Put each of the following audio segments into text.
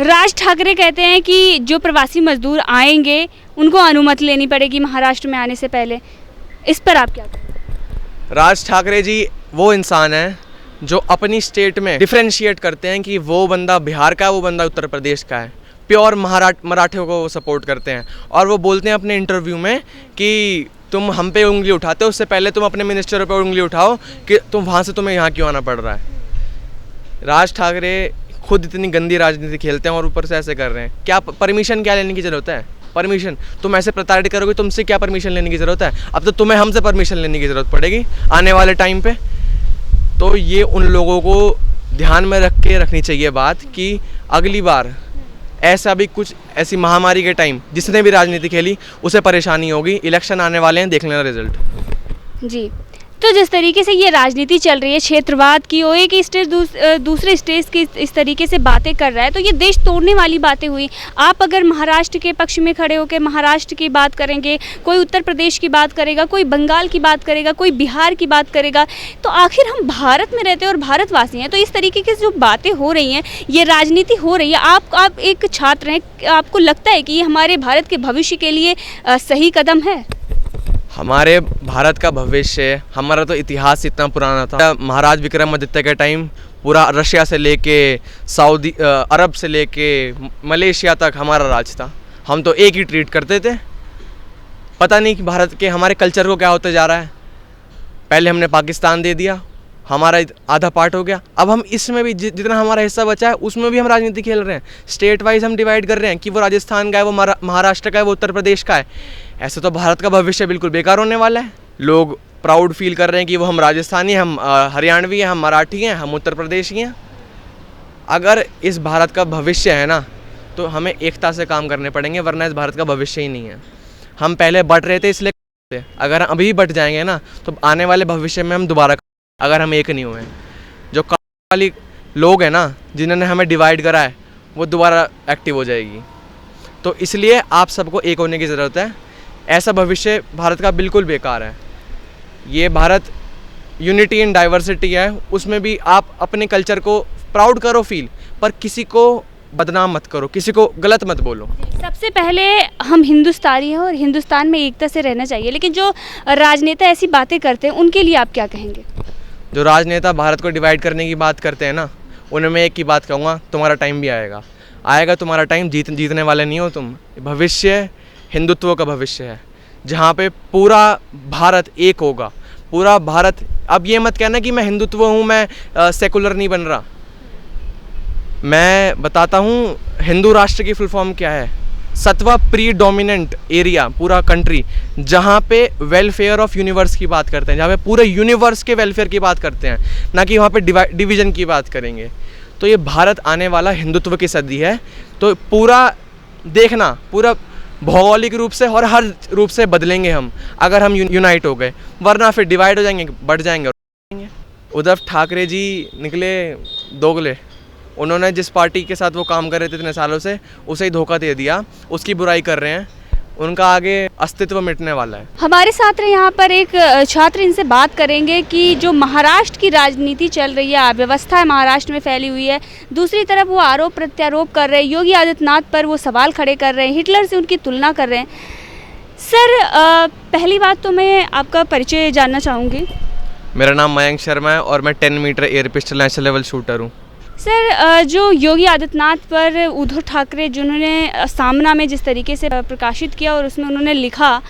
राज ठाकरे कहते हैं कि जो प्रवासी मजदूर आएंगे उनको अनुमति लेनी पड़ेगी महाराष्ट्र में आने से पहले। इस पर आप क्या कहेंगे? राज ठाकरे जी वो इंसान है जो अपनी स्टेट में डिफरेंशिएट करते हैं कि वो बंदा बिहार का है, वो बंदा उत्तर प्रदेश का है। प्योर मराठियों को सपोर्ट करते हैं और वो बोलते हैं अपने इंटरव्यू में कि तुम हम पे उंगली उठाते हो, उससे पहले तुम अपने मिनिस्टर पे उंगली उठाओ कि तुम वहाँ से तुम्हें यहाँ क्यों आना पड़ रहा है। राज ठाकरे खुद इतनी गंदी राजनीति खेलते हैं और ऊपर से ऐसे कर रहे हैं। क्या परमिशन क्या लेने की ज़रूरत है? परमिशन तुम ऐसे प्रताड़ित करोगे, तुमसे क्या परमिशन लेने की ज़रूरत है? अब तो तुम्हें हमसे परमिशन लेने की ज़रूरत पड़ेगी आने वाले टाइम पे। तो ये उन लोगों को ध्यान में रख के रखनी चाहिए बात कि अगली बार ऐसा भी कुछ ऐसी महामारी के टाइम जिसने भी राजनीति खेली उसे परेशानी होगी। इलेक्शन आने वाले हैं, देख लेना रिजल्ट। जी, तो जिस तरीके से ये राजनीति चल रही है क्षेत्रवाद की, वो एक स्टेट दूसरे स्टेट की इस तरीके से बातें कर रहा है, तो ये देश तोड़ने वाली बातें हुई। आप अगर महाराष्ट्र के पक्ष में खड़े होकर महाराष्ट्र की बात करेंगे, कोई उत्तर प्रदेश की बात करेगा, कोई बंगाल की बात करेगा, कोई बिहार की बात करेगा, तो आखिर हम भारत में रहते हैं और भारतवासी हैं। तो इस तरीके की जो बातें हो रही हैं, ये राजनीति हो रही है, आप एक छात्र हैं, आपको लगता है कि ये हमारे भारत के भविष्य के लिए सही कदम है? हमारे भारत का भविष्य, हमारा तो इतिहास इतना पुराना था। महाराज विक्रमादित्य के टाइम पूरा रशिया से लेके सऊदी अरब से लेके मलेशिया तक हमारा राज था। हम तो एक ही ट्रीट करते थे। पता नहीं कि भारत के हमारे कल्चर को क्या होते जा रहा है। पहले हमने पाकिस्तान दे दिया, हमारा आधा पार्ट हो गया। अब हम इसमें भी जितना हमारा हिस्सा बचा है उसमें भी हम राजनीति खेल रहे हैं। स्टेट वाइज हम डिवाइड कर रहे हैं कि वो राजस्थान का है, वो महाराष्ट्र का है, वो उत्तर प्रदेश का है। ऐसे तो भारत का भविष्य बिल्कुल बेकार होने वाला है। लोग प्राउड फील कर रहे हैं कि वो हम राजस्थानी हैं, हम हरियाणवी हैं, हम मराठी हैं, हम उत्तर प्रदेशी हैं। अगर इस भारत का भविष्य है ना तो हमें एकता से काम करने पड़ेंगे, वरना इस भारत का भविष्य ही नहीं है। हम पहले बट रहे थे इसलिए, अगर हम अभी बट जाएंगे ना तो आने वाले भविष्य में हम दोबारा, अगर हम एक नहीं हुए, जो वाली लोग हैं ना जिन्होंने हमें डिवाइड करा है वो दोबारा एक्टिव हो जाएगी। तो इसलिए आप सबको एक होने की ज़रूरत है। ऐसा भविष्य भारत का बिल्कुल बेकार है। ये भारत यूनिटी इन डाइवर्सिटी है, उसमें भी आप अपने कल्चर को प्राउड करो फील, पर किसी को बदनाम मत करो, किसी को गलत मत बोलो। सबसे पहले हम हिंदुस्तानी हैं और हिंदुस्तान में एकता से रहना चाहिए, लेकिन जो राजनेता ऐसी बातें करते हैं उनके लिए आप क्या कहेंगे? जो राजनेता भारत को डिवाइड करने की बात करते हैं ना, उन्हें मैं एक ही बात कहूँगा, तुम्हारा टाइम भी आएगा तुम्हारा टाइम। जीतने वाले नहीं हो तुम। भविष्य हिंदुत्व का भविष्य है, जहाँ पे पूरा भारत एक होगा। पूरा भारत, अब ये मत कहना कि मैं हिंदुत्व हूँ, मैं सेकुलर नहीं बन रहा। मैं बताता हूँ हिंदू राष्ट्र की फुल फॉर्म क्या है। सत्वा प्रीडोमिनेंट एरिया, पूरा कंट्री जहाँ पे वेलफेयर ऑफ यूनिवर्स की बात करते हैं, जहाँ पे पूरे यूनिवर्स के वेलफेयर की बात करते हैं, ना कि वहाँ पे डिवीज़न की बात करेंगे। तो ये भारत आने वाला हिंदुत्व की सदी है। तो पूरा देखना, पूरा भौगोलिक रूप से और हर रूप से बदलेंगे हम अगर हम यूनाइट हो गए, वरना फिर डिवाइड हो जाएंगे, बढ़ जाएंगे। उद्धव ठाकरे जी निकले दोगले। उन्होंने जिस पार्टी के साथ वो काम कर रहे थे इतने सालों से, उसे ही धोखा दे दिया, उसकी बुराई कर रहे हैं। उनका आगे अस्तित्व मिटने वाला है। हमारे साथ यहाँ पर एक छात्र, इनसे बात करेंगे कि जो महाराष्ट्र की राजनीति चल रही है, अव्यवस्था है महाराष्ट्र में फैली हुई है, दूसरी तरफ वो आरोप प्रत्यारोप कर रहे हैं, योगी आदित्यनाथ पर वो सवाल खड़े कर रहे हैं, हिटलर से उनकी तुलना कर रहे हैं। सर, पहली बात तो मैं आपका परिचय जानना चाहूँगी। मेरा नाम मयंक शर्मा है और मैं 10 metre air pistol national level shooter हूँ। सर, जो योगी आदित्यनाथ पर उद्धव ठाकरे जिन्होंने सामना में जिस तरीके से प्रकाशित किया और उसमें उन्होंने लिखा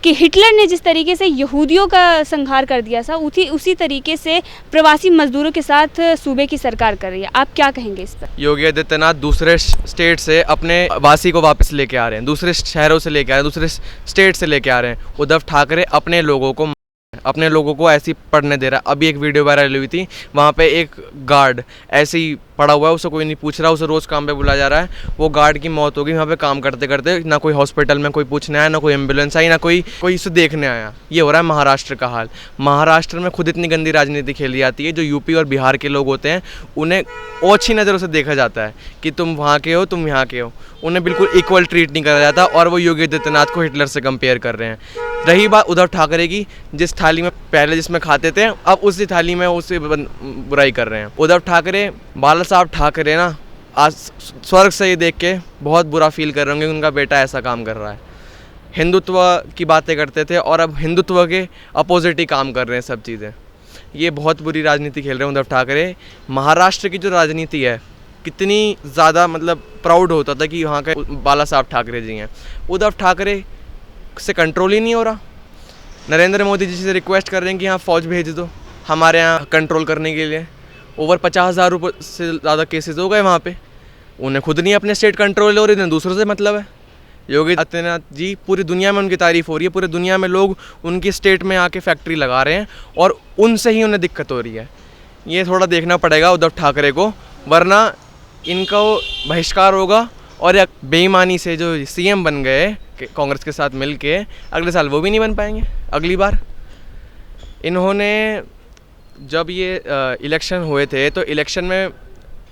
कि हिटलर ने जिस तरीके से यहूदियों का संहार कर दिया था, उसी तरीके से प्रवासी मजदूरों के साथ सूबे की सरकार कर रही है, आप क्या कहेंगे इस पर? योगी आदित्यनाथ दूसरे स्टेट से अपने वासी को वापस लेके आ रहे हैं, दूसरे शहरों से लेके आ रहे हैं, दूसरे स्टेट से लेके आ रहे हैं। उद्धव ठाकरे अपने लोगों को ऐसी पढ़ने दे रहा है। अभी एक वीडियो वायरल हुई थी, वहाँ पे एक गार्ड ऐसे ही पड़ा हुआ है, उसे कोई नहीं पूछ रहा, उसे रोज़ काम पे बुलाया जा रहा है। वो गार्ड की मौत हो गई वहाँ पे काम करते करते। ना कोई हॉस्पिटल में कोई पूछने आया, ना कोई एम्बुलेंस आई, ना कोई उसे देखने आया। ये हो रहा है महाराष्ट्र का हाल। महाराष्ट्र में खुद इतनी गंदी राजनीति खेली जाती है। जो यूपी और बिहार के लोग होते हैं उन्हें ओछी नज़रों से देखा जाता है कि तुम वहाँ के हो, तुम यहाँ के हो। उन्हें बिल्कुल इक्वल ट्रीट नहीं करा जाता और वो योगी आदित्यनाथ को हिटलर से कंपेयर कर रहे हैं। रही बात उद्धव ठाकरे की, जिस थाली में पहले जिसमें खाते थे अब उसी थाली में उसे बुराई कर रहे हैं। उद्धव ठाकरे, बाला साहब ठाकरे ना आज स्वर्ग से ही देख के बहुत बुरा फील कर रहे होंगे कि उनका बेटा ऐसा काम कर रहा है। हिंदुत्व की बातें करते थे और अब हिंदुत्व के अपोजिट ही काम कर रहे हैं सब चीज़ें। ये बहुत बुरी राजनीति खेल रहे हैं उद्धव ठाकरे। महाराष्ट्र की जो राजनीति है कितनी ज़्यादा मतलब प्राउड होता था कि वहाँ के बाला साहब ठाकरे जी हैं। उद्धव ठाकरे से कंट्रोल ही नहीं हो रहा। नरेंद्र मोदी जी से रिक्वेस्ट कर रहे हैं कि यहाँ फ़ौज भेज दो हमारे यहाँ कंट्रोल करने के लिए। ओवर 50,000 रुपये से ज़्यादा केसेस हो गए वहाँ पे। उन्हें खुद नहीं अपने स्टेट कंट्रोल हो रही, दूसरों से मतलब है। योगी आदित्यनाथ जी पूरी दुनिया में उनकी तारीफ़ हो रही है, पूरी दुनिया में लोग उनकी स्टेट में आके फैक्ट्री लगा रहे हैं और उनसे ही उन्हें दिक्कत हो रही है। ये थोड़ा देखना पड़ेगा उद्धव ठाकरे को, वरना इनका बहिष्कार होगा और या बेईमानी से जो सीएम बन गए कांग्रेस के साथ मिल के, अगले साल वो भी नहीं बन पाएंगे अगली बार। इन्होंने जब ये इलेक्शन हुए थे तो इलेक्शन में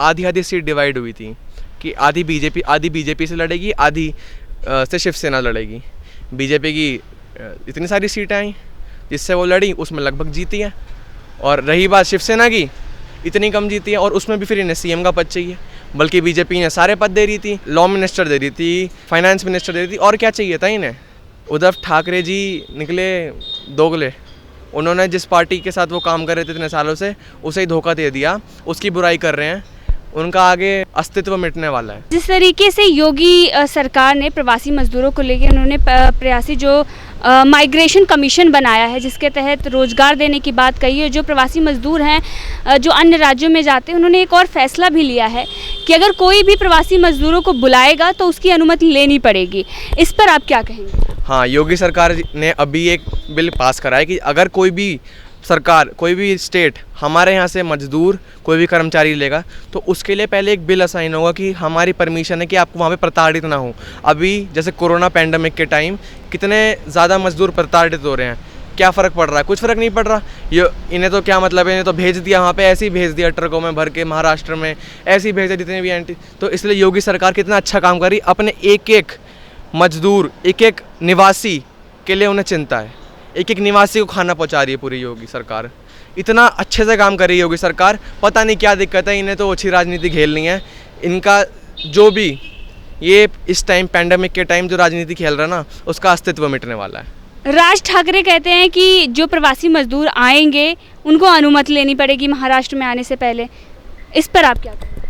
आधी सीट डिवाइड हुई थी कि आधी बीजेपी से लड़ेगी, आधी से शिवसेना लड़ेगी। बीजेपी की इतनी सारी सीटें आई जिससे वो लड़ी, उसमें लगभग जीती है। और रही बात शिवसेना की, इतनी कम जीती है और उसमें भी फिर इन्हें सीएम का पद चाहिए। बल्कि बीजेपी ने सारे पद दे रही थी, लॉ मिनिस्टर दे रही थी, फाइनेंस मिनिस्टर दे रही थी, और क्या चाहिए था इन्हें। उद्धव ठाकरे जी निकले दोगले। उन्होंने जिस पार्टी के साथ वो काम कर रहे थे इतने सालों से, उसे ही धोखा दे दिया, उसकी बुराई कर रहे हैं। उनका आगे अस्तित्व मिटने वाला है। जिस तरीके से योगी सरकार ने प्रवासी मजदूरों को लेकर उन्होंने प्रयासी जो माइग्रेशन कमीशन बनाया है, जिसके तहत रोज़गार देने की बात कही है, जो प्रवासी मजदूर हैं जो अन्य राज्यों में जाते हैं, उन्होंने एक और फैसला भी लिया है कि अगर कोई भी प्रवासी मजदूरों को बुलाएगा तो उसकी अनुमति लेनी पड़ेगी। इस पर आप क्या कहेंगे? हाँ, योगी सरकार ने अभी एक बिल पास करा है कि अगर कोई भी सरकार, कोई भी स्टेट हमारे यहाँ से मजदूर कोई भी कर्मचारी लेगा तो उसके लिए पहले एक बिल असाइन होगा कि हमारी परमिशन है कि आपको वहाँ पे प्रताड़ित ना हो। अभी जैसे कोरोना पैंडमिक के टाइम कितने ज़्यादा मजदूर प्रताड़ित हो रहे हैं, क्या फ़र्क पड़ रहा है? कुछ फ़र्क नहीं पड़ रहा। ये इन्हें तो क्या मतलब है, इन्हें तो भेज दिया वहाँ पे, ऐसे ही भेज दिया ट्रकों में भर के महाराष्ट्र में, ऐसे ही भेज दिया जितने भी एंटी। तो इसलिए योगी सरकार कितना अच्छा काम कर रही, अपने एक एक मजदूर, एक एक निवासी के लिए उन्हें चिंता है, एक एक निवासी को खाना पहुंचा रही है पूरी योगी सरकार। इतना अच्छे से काम कर रही है योगी सरकार। पता नहीं क्या दिक्कत है, इन्हें तो अच्छी राजनीति खेलनी है। इनका जो भी ये इस टाइम पैंडेमिक के टाइम जो राजनीति खेल रहा है ना, उसका अस्तित्व मिटने वाला है। राज ठाकरे कहते हैं कि जो प्रवासी मजदूर आएंगे उनको अनुमति लेनी पड़ेगी महाराष्ट्र में आने से पहले। इस पर आप क्या कहें?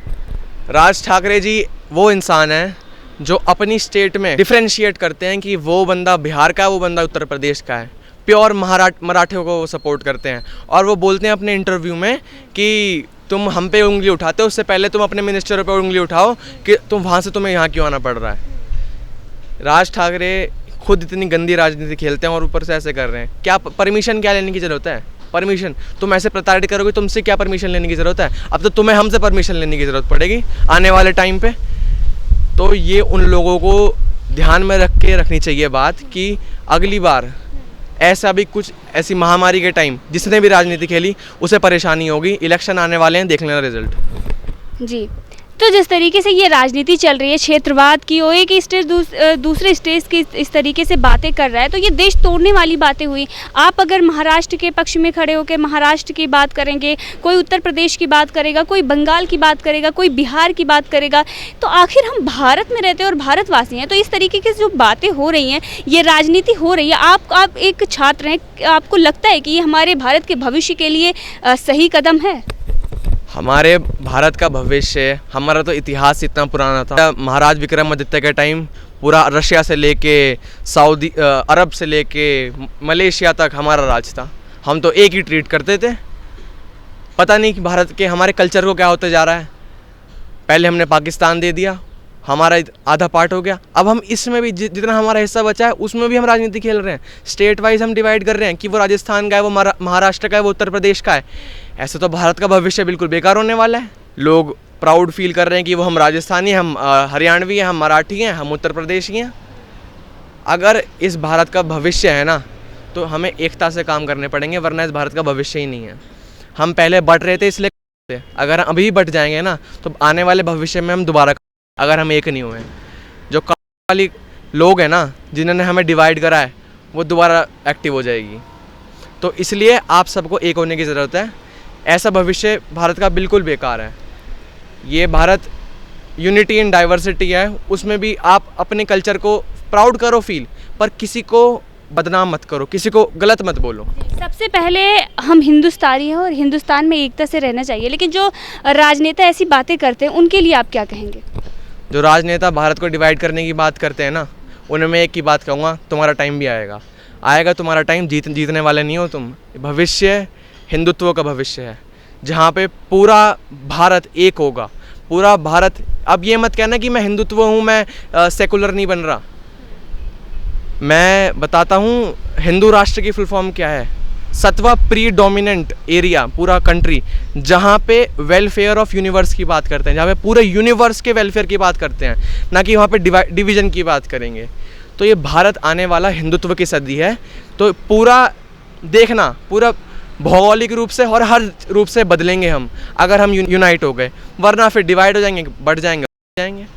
राज ठाकरे जी वो इंसान है जो अपनी स्टेट में डिफ्रेंशिएट करते हैं कि वो बंदा बिहार का है, वो बंदा उत्तर प्रदेश का है। प्योर मराठियों को वो सपोर्ट करते हैं और वो बोलते हैं अपने इंटरव्यू में कि तुम हम पे उंगली उठाते हो, उससे पहले तुम अपने मिनिस्टरों पे उंगली उठाओ कि तुम वहाँ से तुम्हें यहाँ क्यों आना पड़ रहा है। राज ठाकरे खुद इतनी गंदी राजनीति खेलते हैं और ऊपर से ऐसे कर रहे हैं। क्या परमिशन क्या लेने की ज़रूरत है? परमिशन तुम ऐसे प्रताड़ित करोगे, तुमसे क्या परमिशन लेने की ज़रूरत है? अब तो तुम्हें हमसे परमिशन लेने की ज़रूरत पड़ेगी आने वाले टाइम पे। तो ये उन लोगों को ध्यान में रख के रखनी चाहिए बात कि अगली बार ऐसा भी कुछ, ऐसी महामारी के टाइम जिसने भी राजनीति खेली उसे परेशानी होगी। इलेक्शन आने वाले हैं, देख लेना रिजल्ट। जी, तो जिस तरीके से ये राजनीति चल रही है क्षेत्रवाद की, वो एक स्टेट दूसरे स्टेट की इस तरीके से बातें कर रहा है, तो ये देश तोड़ने वाली बातें हुई। आप अगर महाराष्ट्र के पक्ष में खड़े होकर महाराष्ट्र की बात करेंगे, कोई उत्तर प्रदेश की बात करेगा, कोई बंगाल की बात करेगा, कोई बिहार की बात करेगा, तो आखिर हम भारत में रहते हैं और भारतवासी हैं। तो इस तरीके की जो बातें हो रही हैं, ये राजनीति हो रही है। आप एक छात्र हैं, आपको लगता है कि ये हमारे भारत के भविष्य के लिए सही कदम है? हमारे भारत का भविष्य, हमारा तो इतिहास इतना पुराना था। महाराज विक्रमादित्य के टाइम पूरा रशिया से लेके सऊदी अरब से लेके मलेशिया तक हमारा राज था। हम तो एक ही ट्रीट करते थे। पता नहीं कि भारत के हमारे कल्चर को क्या होते जा रहा है। पहले हमने पाकिस्तान दे दिया, हमारा आधा पार्ट हो गया। अब हम इसमें भी जितना हमारा हिस्सा बचा है उसमें भी हम राजनीति खेल रहे हैं। स्टेट वाइज हम डिवाइड कर रहे हैं कि वो राजस्थान का है, वो महाराष्ट्र का है, वो उत्तर प्रदेश का है। ऐसे तो भारत का भविष्य बिल्कुल बेकार होने वाला है। लोग प्राउड फील कर रहे हैं कि वो हम राजस्थानी, हम हरियाणवी हैं, हम मराठी हैं, हम उत्तर प्रदेशी हैं। अगर इस भारत का भविष्य है ना, तो हमें एकता से काम करने पड़ेंगे, वरना इस भारत का भविष्य ही नहीं है। हम पहले बट रहे थे इसलिए, अगर हम अभी बट जाएंगे ना तो आने वाले भविष्य में हम दोबारा, अगर हम एक नहीं हुए, जो वाली लोग हैं ना जिन्होंने हमें डिवाइड करा है, वो दोबारा एक्टिव हो जाएगी। तो इसलिए आप सबको एक होने की ज़रूरत है। ऐसा भविष्य भारत का बिल्कुल बेकार है। ये भारत यूनिटी इन डाइवर्सिटी है, उसमें भी आप अपने कल्चर को प्राउड करो फील, पर किसी को बदनाम मत करो, किसी को गलत मत बोलो। सबसे पहले हम हिंदुस्तानी हैं और हिंदुस्तान में एकता से रहना चाहिए, लेकिन जो राजनेता ऐसी बातें करते हैं उनके लिए आप क्या कहेंगे? जो राजनेता भारत को डिवाइड करने की बात करते हैं ना, उन्हें मैं एक ही बात कहूँगा, तुम्हारा टाइम भी आएगा, आएगा तुम्हारा टाइम, जीतने वाले नहीं हो तुम। भविष्य हिंदुत्व का भविष्य है, जहाँ पे पूरा भारत एक होगा, पूरा भारत। अब ये मत कहना कि मैं हिंदुत्व हूँ, मैं सेकुलर नहीं बन रहा। मैं बताता हूँ हिंदू राष्ट्र की फुल फॉर्म क्या है। सतवा प्रीडोमिनेंट एरिया, पूरा कंट्री जहाँ पे वेलफेयर ऑफ यूनिवर्स की बात करते हैं, जहाँ पे पूरे यूनिवर्स के वेलफेयर की बात करते हैं, ना कि वहाँ पे डिवीजन की बात करेंगे। तो ये भारत आने वाला हिंदुत्व की सदी है। तो पूरा देखना, पूरा भौगोलिक रूप से और हर रूप से बदलेंगे हम, अगर हम यूनाइट हो गए, वरना फिर डिवाइड हो जाएंगे, बढ़ जाएंगे।